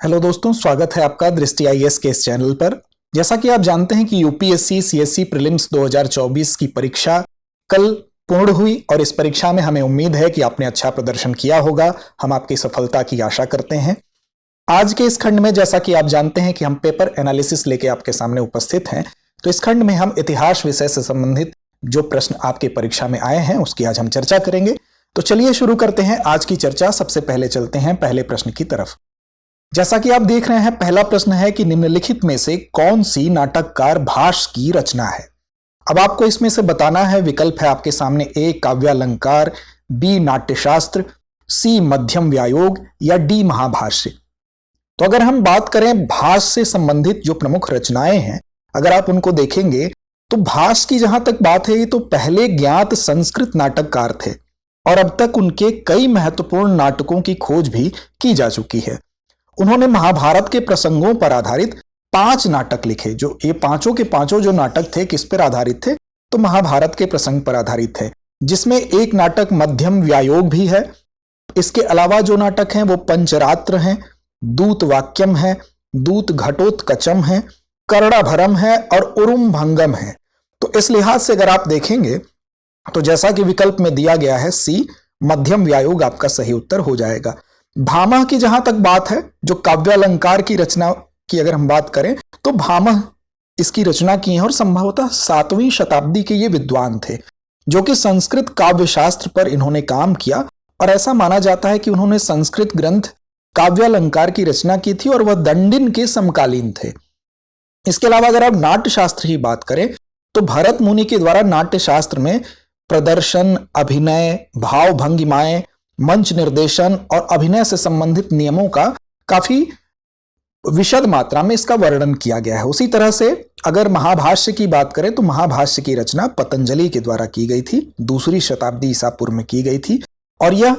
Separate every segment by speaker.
Speaker 1: Hello दोस्तों, स्वागत है आपका दृष्टि आईएएस के इस चैनल पर। जैसा कि आप जानते हैं कि यूपीएससी सीएससी प्रीलिम्स 2024 की परीक्षा कल पूर्ण हुई और इस परीक्षा में हमें उम्मीद है कि आपने अच्छा प्रदर्शन किया होगा। हम आपकी सफलता की आशा करते हैं। आज के इस खंड में जैसा कि आप जानते हैं कि हम पेपर एनालिसिस लेके आपके सामने उपस्थित हैं, तो इस खंड में हम इतिहास विषय से संबंधित जो प्रश्न आपके परीक्षा में आए हैं उसकी आज हम चर्चा करेंगे। तो चलिए शुरू करते हैं आज की चर्चा। सबसे पहले चलते हैं पहले प्रश्न की तरफ। जैसा कि आप देख रहे हैं, पहला प्रश्न है कि निम्नलिखित में से कौन सी नाटककार भास की रचना है। अब आपको इसमें से बताना है। विकल्प है आपके सामने, ए काव्यालंकार, बी नाट्यशास्त्र, सी मध्यम व्यायोग या डी महाभाष्य। तो अगर हम बात करें भास से संबंधित जो प्रमुख रचनाएं हैं, अगर आप उनको देखेंगे तो भास की जहां तक बात है, ये तो पहले ज्ञात संस्कृत नाटककार थे और अब तक उनके कई महत्वपूर्ण नाटकों की खोज भी की जा चुकी है। उन्होंने महाभारत के प्रसंगों पर आधारित 5 नाटक लिखे। जो ये पांचों के पांचों जो नाटक थे किस पर आधारित थे, तो महाभारत के प्रसंग पर आधारित थे, जिसमें एक नाटक मध्यम व्यायोग भी है। इसके अलावा जो नाटक हैं वो पंचरात्र हैं, दूत वाक्यम है, दूत घटोत्कचम है, कर्णाभरम है और उरुम भंगम है। तो इस लिहाज से अगर आप देखेंगे तो जैसा कि विकल्प में दिया गया है, सी मध्यम व्यायोग आपका सही उत्तर हो जाएगा। भामह की जहां तक बात है, जो काव्यालंकार की रचना की अगर हम बात करें, तो भामह इसकी रचना की है और संभवतः 7वीं शताब्दी के ये विद्वान थे, जो कि संस्कृत काव्य शास्त्र पर इन्होंने काम किया और ऐसा माना जाता है कि उन्होंने संस्कृत ग्रंथ काव्यालंकार की रचना की थी और वह दंडिन के समकालीन थे। इसके अलावा अगर आप नाट्य शास्त्र की बात करें, तो भरत मुनि के द्वारा नाट्य शास्त्र में प्रदर्शन, अभिनय, भाव भंगिमाएं, मंच निर्देशन और अभिनय से संबंधित नियमों का काफी विशद मात्रा में इसका वर्णन किया गया है। उसी तरह से अगर महाभाष्य की बात करें, तो महाभाष्य की रचना पतंजलि के द्वारा की गई थी, 2री शताब्दी ईसा पूर्व में की गई थी और यह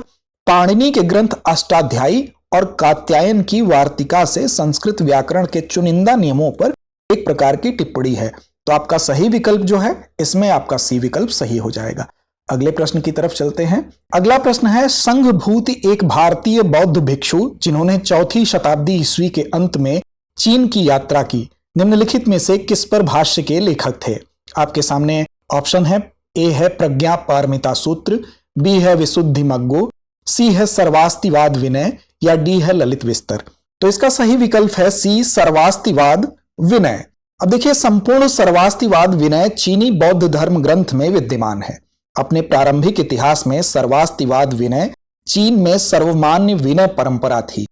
Speaker 1: पाणिनि के ग्रंथ अष्टाध्यायी और कात्यायन की वार्तिका से संस्कृत व्याकरण के चुनिंदा नियमों पर एक प्रकार की टिप्पणी है। तो आपका सही विकल्प जो है, इसमें आपका सी विकल्प सही हो जाएगा। अगले प्रश्न की तरफ चलते हैं। अगला प्रश्न है, संघभूति एक भारतीय बौद्ध भिक्षु जिन्होंने 4वीं शताब्दी ईस्वी के अंत में चीन की यात्रा की, निम्नलिखित में से किस पर भाष्य के लेखक थे। आपके सामने ऑप्शन है, ए है प्रज्ञा पारमिता सूत्र, बी है विशुद्धिमग्गो, सी है सर्वास्तिवाद विनय या डी है ललित विस्तर। तो इसका सही विकल्प है सी सर्वास्तिवाद विनय। अब देखिए, संपूर्ण सर्वास्तिवाद विनय चीनी बौद्ध धर्म ग्रंथ में विद्यमान है। अपने प्रारंभिक इतिहास में सर्वास्तिवाद विनय चीन में सर्वमान्य विनय परंपरा थी।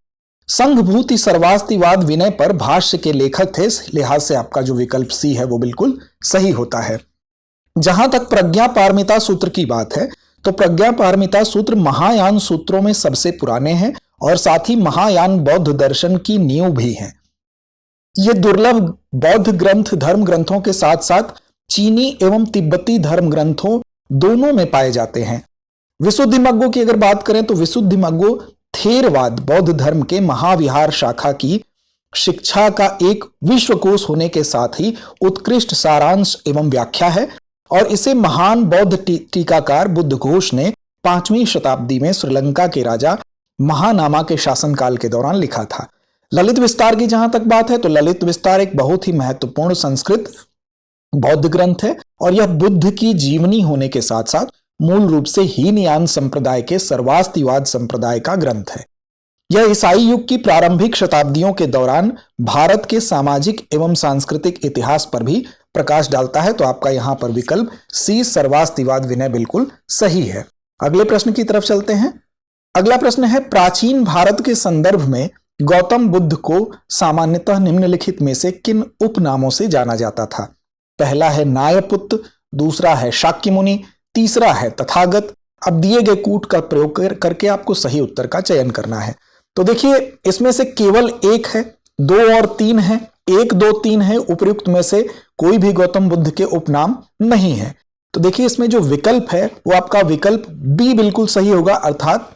Speaker 1: संघभूति सर्वास्तिवाद विनय पर भाष्य के लेखक थे, इस लिहाज से आपका जो विकल्प सी है वो बिल्कुल सही होता है। जहां तक प्रज्ञा पारमिता सूत्र की बात है, तो प्रज्ञा पारमिता सूत्र महायान सूत्रों में सबसे पुराने हैं और साथ ही महायान बौद्ध दर्शन की नींव भी हैं। ये दुर्लभ बौद्ध ग्रंथ धर्म ग्रंथों के साथ साथ चीनी एवं तिब्बती धर्म ग्रंथों दोनों में पाए जाते हैं। विशुद्धिमग्गो की अगर बात करें, तो विशुद्धिमग्गो थेरवाद बौद्ध धर्म के महाविहार शाखा की शिक्षा का एक विश्वकोश होने के साथ ही उत्कृष्ट सारांश एवं व्याख्या है और इसे महान बौद्ध टीकाकार बुद्धघोष ने 5वीं शताब्दी में श्रीलंका के राजा महानामा के शासनकाल के दौरान लिखा था। ललित विस्तार की जहां तक बात है, तो ललित विस्तार एक बहुत ही महत्वपूर्ण संस्कृत बौद्ध ग्रंथ है और यह बुद्ध की जीवनी होने के साथ साथ मूल रूप से हीनयान संप्रदाय के सर्वास्तिवाद संप्रदाय का ग्रंथ है। यह ईसाई युग की प्रारंभिक शताब्दियों के दौरान भारत के सामाजिक एवं सांस्कृतिक इतिहास पर भी प्रकाश डालता है। तो आपका यहां पर विकल्प सी सर्वास्तिवाद विनय बिल्कुल सही है। अगले प्रश्न की तरफ चलते हैं। अगला प्रश्न है, प्राचीन भारत के संदर्भ में गौतम बुद्ध को सामान्यतः निम्नलिखित में से किन उपनामों से जाना जाता था। पहला है नायपुत्र, दूसरा है शाक्य मुनि, तीसरा है तथागत। अब दिए गए कूट का प्रयोग करके आपको सही उत्तर का चयन करना है। तो देखिए, इसमें से केवल एक है, 2 और 3 है, 1, 2, 3 है, उपयुक्त में से कोई भी गौतम बुद्ध के उपनाम नहीं है। तो देखिए, इसमें जो विकल्प है वो आपका विकल्प बी बिल्कुल सही होगा, अर्थात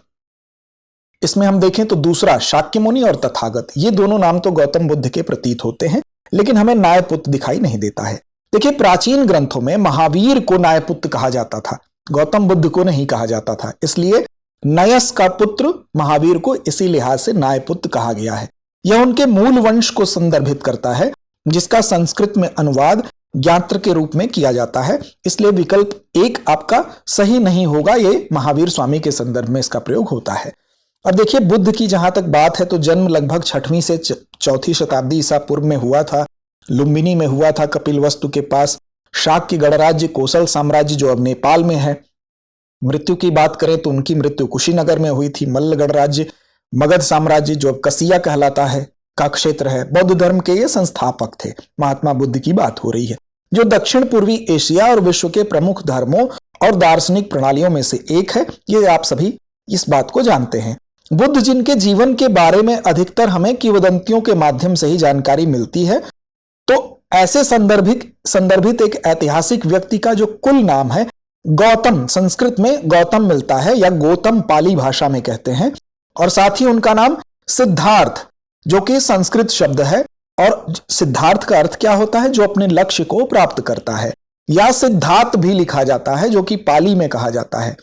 Speaker 1: इसमें हम देखें तो दूसरा शाक्य मुनि और तथागत, ये दोनों नाम तो गौतम बुद्ध के प्रतीत होते हैं, लेकिन हमें नायपुत्र दिखाई नहीं देता है। देखिए, प्राचीन ग्रंथों में महावीर को नायपुत्र कहा जाता था, गौतम बुद्ध को नहीं कहा जाता था, इसलिए नयस का पुत्र महावीर को इसी लिहाज से नायपुत्र कहा गया है। यह उनके मूल वंश को संदर्भित करता है जिसका संस्कृत में अनुवाद ज्ञात्र के रूप में किया जाता है। इसलिए विकल्प 1 आपका सही नहीं होगा, ये महावीर स्वामी के संदर्भ में इसका प्रयोग होता है। अब देखिए बुद्ध की जहां तक बात है तो जन्म लगभग 6वीं से 4वीं शताब्दी ईसा पूर्व में हुआ था। लुम्बिनी में हुआ था, कपिलवस्तु के पास। शाक्य गणराज्य, कोसल साम्राज्य जो अब नेपाल में है। मृत्यु की बात करें तो उनकी मृत्यु कुशीनगर में हुई थी। मल्ल गणराज्य, मगध साम्राज्य जो अब कसिया कहलाता है का क्षेत्र है। बौद्ध धर्म के ये संस्थापक थे। महात्मा बुद्ध की बात हो रही है जो दक्षिण पूर्वी एशिया और विश्व के प्रमुख धर्मों और दार्शनिक प्रणालियों में से एक है। ये आप सभी इस बात को जानते हैं। बुद्ध जिनके जीवन के बारे में अधिकतर हमें किंवदंतियों के माध्यम से ही जानकारी मिलती है, तो ऐसे संदर्भित एक ऐतिहासिक व्यक्ति का जो कुल नाम है गौतम, संस्कृत में गौतम मिलता है या गौतम पाली भाषा में कहते हैं, और साथ ही उनका नाम सिद्धार्थ जो कि संस्कृत शब्द है। और सिद्धार्थ का अर्थ क्या होता है? जो अपने लक्ष्य को प्राप्त करता है, या सिद्धार्थ भी लिखा जाता है जो कि पाली में कहा जाता है।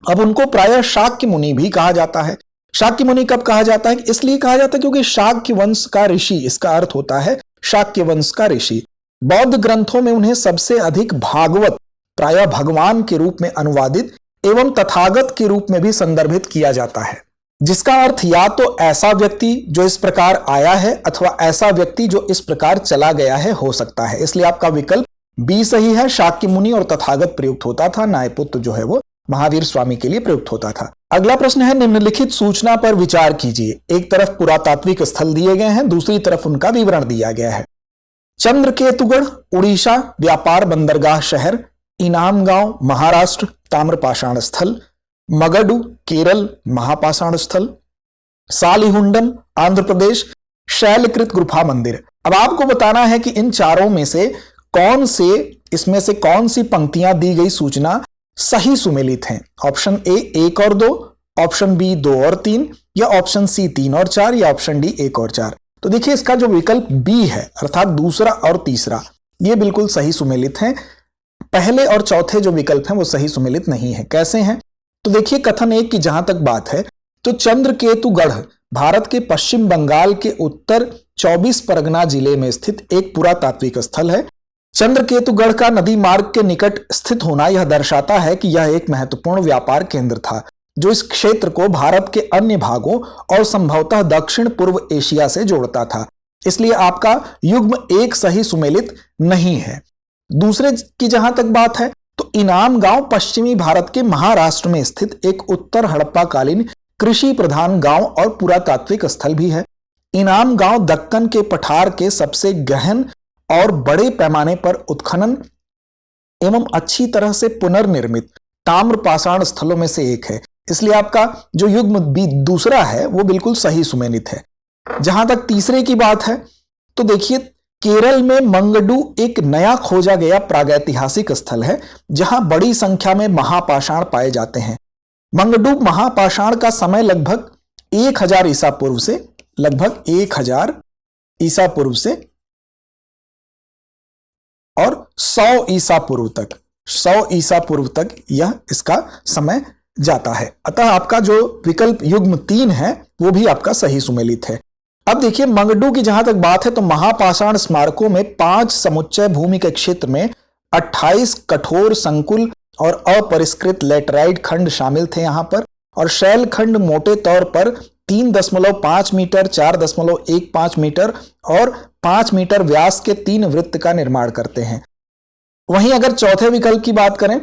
Speaker 1: अब उनको प्रायः शाक्य मुनि भी कहा जाता है। शाक्य मुनि कब कहा जाता है? इसलिए कहा जाता है क्योंकि शाक्य वंश का ऋषि, इसका अर्थ होता है शाक्य वंश का ऋषि। बौद्ध ग्रंथों में उन्हें सबसे अधिक भागवत, प्रायः भगवान के रूप में अनुवादित एवं तथागत के रूप में भी संदर्भित किया जाता है, जिसका अर्थ या तो ऐसा व्यक्ति जो इस प्रकार आया है अथवा ऐसा व्यक्ति जो इस प्रकार चला गया है हो सकता है। इसलिए आपका विकल्प बी सही है। शाक्य मुनि और तथागत प्रयुक्त होता था, न्यायपुत्र जो है वो महावीर स्वामी के लिए प्रयुक्त होता था। अगला प्रश्न है निम्नलिखित सूचना पर विचार कीजिए। एक तरफ पुरातात्विक स्थल दिए गए हैं, दूसरी तरफ उनका विवरण दिया गया है। चंद्रकेतुगढ़ उड़ीसा व्यापार बंदरगाह शहर, इनाम गांव महाराष्ट्र ताम्रपाषाण स्थल, मगडू केरल महापाषाण स्थल, सालिहुंडम आंध्र प्रदेश शैलकृत गुफा मंदिर। अब आपको बताना है कि इन चारों में से इसमें से कौन सी पंक्तियां दी गई सूचना सही सुमेलित हैं। ऑप्शन ए 1 और 2, ऑप्शन बी 2 और 3, या ऑप्शन सी 3 और 4, या ऑप्शन डी 1 और 4। तो देखिए इसका जो विकल्प बी है अर्थात दूसरा और तीसरा, ये बिल्कुल सही सुमेलित हैं। पहले और चौथे जो विकल्प हैं वो सही सुमेलित नहीं है। कैसे हैं? तो देखिए कथन 1 की जहां तक बात है तो चंद्रकेतुगढ़ भारत के पश्चिम बंगाल के उत्तर 24 परगना जिले में स्थित एक पुरातात्विक स्थल है। चंद्रकेतुगढ़ का नदी मार्ग के निकट स्थित होना यह दर्शाता है कि यह एक महत्वपूर्ण व्यापार केंद्र था जो इस क्षेत्र को भारत के अन्य भागों और संभवतः दक्षिण पूर्व एशिया से जोड़ता था। इसलिए आपका युग्म 1 सही सुमेलित नहीं है। दूसरे की जहां तक बात है तो इनाम गांव पश्चिमी भारत के महाराष्ट्र में स्थित एक उत्तर हड़प्पा कालीन कृषि प्रधान गांव और पुरातात्विक स्थल भी है। इनाम गांव दक्कन के पठार के सबसे गहन और बड़े पैमाने पर उत्खनन एवं अच्छी तरह से पुनर्निर्मित ताम्रपाषाण स्थलों में से एक है। इसलिए आपका जो युग्म बी दूसरा है वो बिल्कुल सही सुमेलित है। जहां तक तीसरे की बात है तो देखिए केरल में मंगडू एक नया खोजा गया प्रागैतिहासिक स्थल है जहां बड़ी संख्या में महापाषाण पाए जाते हैं। मंगडू महापाषाण का समय लगभग 1000 ईसा पूर्व से और 100 ईसा पूर्व तक यह इसका समय जाता है। अतः आपका जो विकल्प युग्म 3 है वो भी आपका सही सुमेलित है। अब देखिए मंगडू की जहां तक बात है तो महापाषाण स्मारकों में 5 समुच्चय भूमि के क्षेत्र में 28 कठोर संकुल और अपरिष्कृत लेटराइट खंड शामिल थे यहां पर, और शैल खंड मोटे तौर पर 3.5 मीटर, 4.15 मीटर और 5 मीटर व्यास के 3 वृत्त का निर्माण करते हैं। वहीं अगर चौथे विकल्प की बात करें,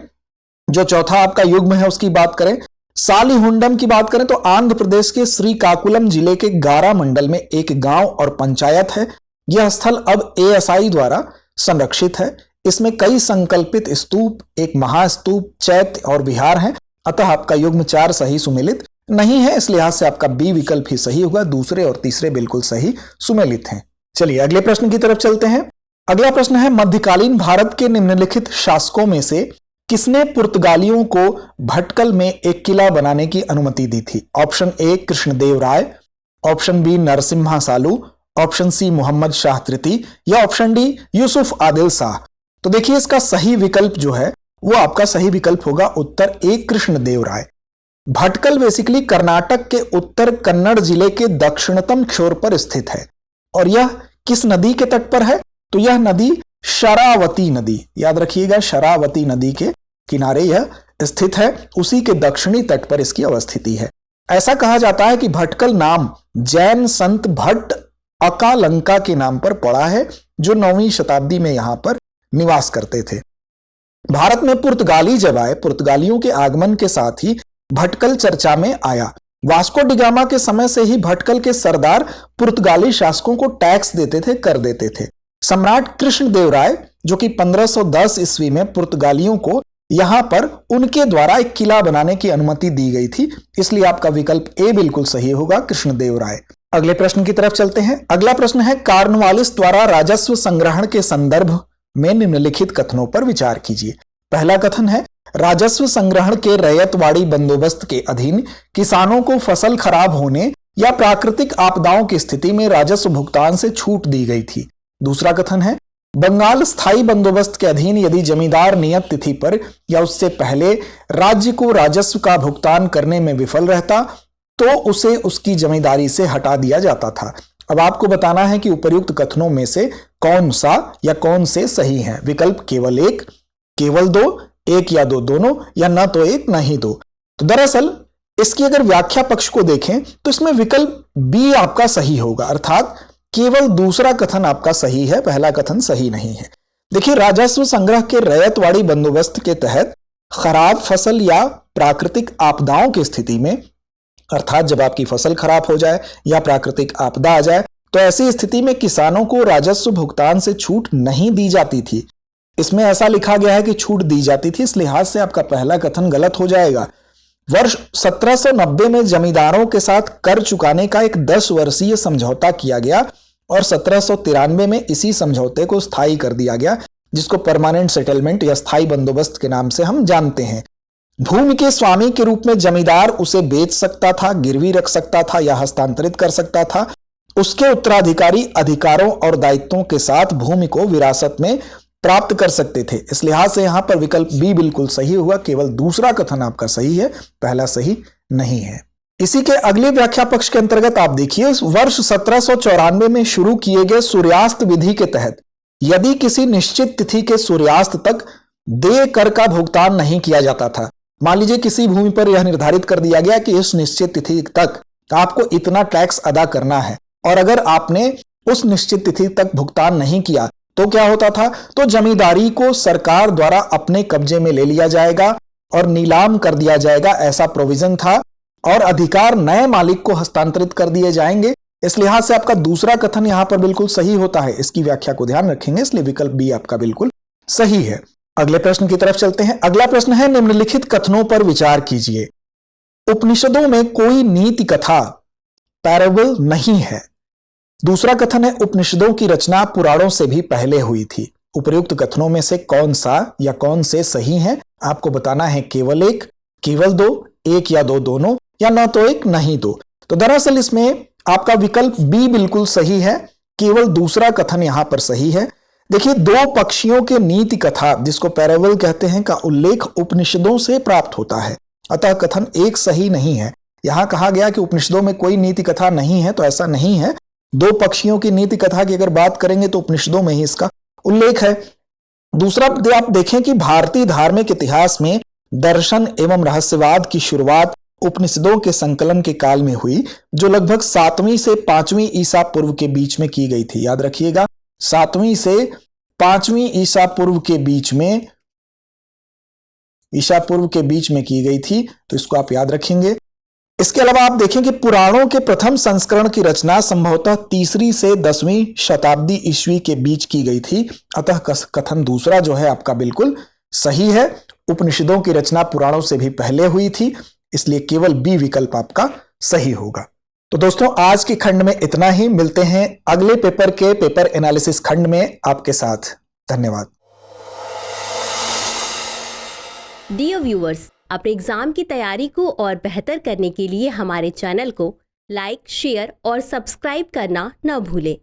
Speaker 1: जो चौथा आपका युग्म है उसकी बात करें, सालिहुंडम की बात करें तो आंध्र प्रदेश के श्रीकाकुलम जिले के गारा मंडल में एक गांव और पंचायत है। यह स्थल अब एएसआई द्वारा संरक्षित है। इसमें कई संकल्पित स्तूप, एक महास्तूप, चैत्य और विहार हैं। अतः आपका युग्म 4 सही सुमेलित नहीं है। इस लिहाज से आपका बी विकल्प ही सही होगा। दूसरे और तीसरे बिल्कुल सही सुमेलित हैं। चलिए अगले प्रश्न की तरफ चलते हैं। अगला प्रश्न है मध्यकालीन भारत के निम्नलिखित शासकों में से किसने पुर्तगालियों को भटकल में एक किला बनाने की अनुमति दी थी? Option A Krishnadeva Raya, option B Narasimha Saluva, option C Mohammed Shah तृतीय, या ऑप्शन डी यूसुफ आदिल शाह। तो देखिए इसका सही विकल्प जो है वो आपका सही विकल्प होगा उत्तर ए कृष्णदेव राय। भटकल बेसिकली कर्नाटक के उत्तर कन्नड़ जिले के दक्षिणतम छोर पर स्थित है। और यह किस नदी के तट पर है? तो यह नदी शरावती नदी, याद रखिएगा, शरावती नदी के किनारे यह स्थित है, उसी के दक्षिणी तट पर इसकी अवस्थिति है। ऐसा कहा जाता है कि भटकल नाम जैन संत भट्ट अकालंका के नाम पर पड़ा है, जो 9वीं शताब्दी में यहां पर निवास करते थे। भारत में पुर्तगाली जब आए, पुर्तगालियों के आगमन के साथ ही भटकल चर्चा में आया। वास्को डी गामा के समय से ही भटकल के सरदार पुर्तगाली शासकों को टैक्स देते थे, कर देते थे। सम्राट कृष्णदेवराय जो कि 1510 ईस्वी में पुर्तगालियों को यहां पर उनके द्वारा एक किला बनाने की अनुमति दी गई थी, इसलिए आपका विकल्प ए बिल्कुल सही होगा, कृष्णदेवराय। अगले प्रश्न की तरफ चलते हैं। अगला प्रश्न है, कार्नवालिस द्वारा राजस्व संग्रहण के संदर्भ में निम्नलिखित कथनों पर विचार कीजिए। पहला कथन है, राजस्व संग्रहण के रैयतवाड़ी बंदोबस्त के अधीन किसानों को फसल खराब होने या प्राकृतिक आपदाओं की स्थिति में राजस्व भुगतान से छूट दी गई थी। दूसरा कथन है, बंगाल स्थायी बंदोबस्त के अधीन यदि जमींदार नियत तिथि पर या उससे पहले राज्य को राजस्व का भुगतान करने में विफल रहता तो उसे उसकी जमींदारी से हटा दिया जाता था। अब आपको बताना है कि उपर्युक्त कथनों में से कौन सा या कौन से सही हैं। विकल्प केवल एक, केवल दो, एक या दो दोनों, या न तो एक न ही दो। तो दरअसल इसकी अगर व्याख्या पक्ष को देखें तो इसमें विकल्प बी आपका सही होगा, अर्थात केवल दूसरा कथन आपका सही है, पहला कथन सही नहीं है। देखिए, राजस्व संग्रह के रैयतवाड़ी बंदोबस्त के तहत खराब फसल या प्राकृतिक आपदाओं की स्थिति में, अर्थात जब आपकी फसल खराब हो जाए या प्राकृतिक आपदा आ जाए, तो ऐसी स्थिति में किसानों को राजस्व भुगतान से छूट नहीं दी जाती थी। इसमें ऐसा लिखा गया है कि छूट दी जाती थी, इस लिहाज से आपका पहला कथन गलत हो जाएगा। वर्ष 1790 में जमींदारों के साथ कर चुकाने का एक 10 वर्षीय समझौता किया गया और 1793 में इसी समझौते को स्थायी कर दिया गया, जिसको परमानेंट सेटलमेंट या स्थायी बंदोबस्त के नाम से हम जानते हैं। भूमि के स्वामी के रूप में जमींदार उसे बेच सकता था, गिरवी रख सकता था या हस्तांतरित कर सकता था। उसके उत्तराधिकारी अधिकारों और दायित्वों के साथ भूमि को विरासत में प्राप्त कर सकते थे। इस लिहाज से यहां पर विकल्प बी बिल्कुल सही हुआ, केवल दूसरा कथन आपका सही है, पहला सही नहीं है। इसी के अगले व्याख्या पक्ष के अंतर्गत आप देखिए, वर्ष 1794 में शुरू किए गए सूर्यास्त विधि के तहत यदि किसी निश्चित तिथि के सूर्यास्त तक देय कर का भुगतान नहीं किया जाता था, मान लीजिए किसी भूमि पर यह निर्धारित कर दिया गया कि इस निश्चित तिथि तक आपको इतना टैक्स अदा करना है, और अगर आपने उस निश्चित तिथि तक भुगतान नहीं किया तो क्या होता था, तो जमींदारी को सरकार द्वारा अपने कब्जे में ले लिया जाएगा और नीलाम कर दिया जाएगा, ऐसा प्रोविजन था, और अधिकार नए मालिक को हस्तांतरित कर दिए जाएंगे। इस लिहाज से आपका दूसरा कथन यहां पर बिल्कुल सही होता है। इसकी व्याख्या को ध्यान रखेंगे, इसलिए विकल्प बी आपका बिल्कुल सही है। अगले प्रश्न की तरफ चलते हैं। अगला प्रश्न है, निम्नलिखित कथनों पर विचार कीजिए। उपनिषदों में कोई नीति कथा पैराबल नहीं है। दूसरा कथन है, उपनिषदों की रचना पुराणों से भी पहले हुई थी। उपर्युक्त कथनों में से कौन सा या कौन से सही हैं, आपको बताना है, केवल एक, केवल दो, एक या दो दोनों, या न तो एक न ही दो। तो दरअसल इसमें आपका विकल्प बी बिल्कुल सही है, केवल दूसरा कथन यहां पर सही है। देखिए, दो पक्षियों के नीति कथा, जिसको पैराबल कहते हैं, का उल्लेख उपनिषदों से प्राप्त होता है, अतः कथन एक सही नहीं है। यहां कहा गया कि उपनिषदों में कोई नीति कथा नहीं है, तो ऐसा नहीं है। दो पक्षियों की नीति कथा की अगर बात करेंगे तो उपनिषदों में ही इसका उल्लेख है। दूसरा, आप देखें कि भारतीय धार्मिक इतिहास में दर्शन एवं रहस्यवाद की शुरुआत उपनिषदों के संकलन के काल में हुई, जो लगभग 7वीं से 5वीं ईसा पूर्व के बीच में की गई थी। याद रखिएगा, 7वीं से 5वीं ईसा पूर्व के बीच में की गई थी, तो इसको आप याद रखेंगे। इसके अलावा आप देखें कि पुराणों के प्रथम संस्करण की रचना संभवतः 3री से 10वीं शताब्दी ईस्वी के बीच की गई थी, अतः कथन दूसरा जो है आपका बिल्कुल सही है। उपनिषदों की रचना पुराणों से भी पहले हुई थी, इसलिए केवल बी विकल्प आपका सही होगा। तो दोस्तों, आज के खंड में इतना ही। मिलते हैं अगले पेपर के पेपर एनालिसिस खंड में आपके साथ। धन्यवाद।
Speaker 2: डियर व्यूअर्स, अपने एग्जाम की तैयारी को और बेहतर करने के लिए हमारे चैनल को लाइक, शेयर और सब्सक्राइब करना न भूलें।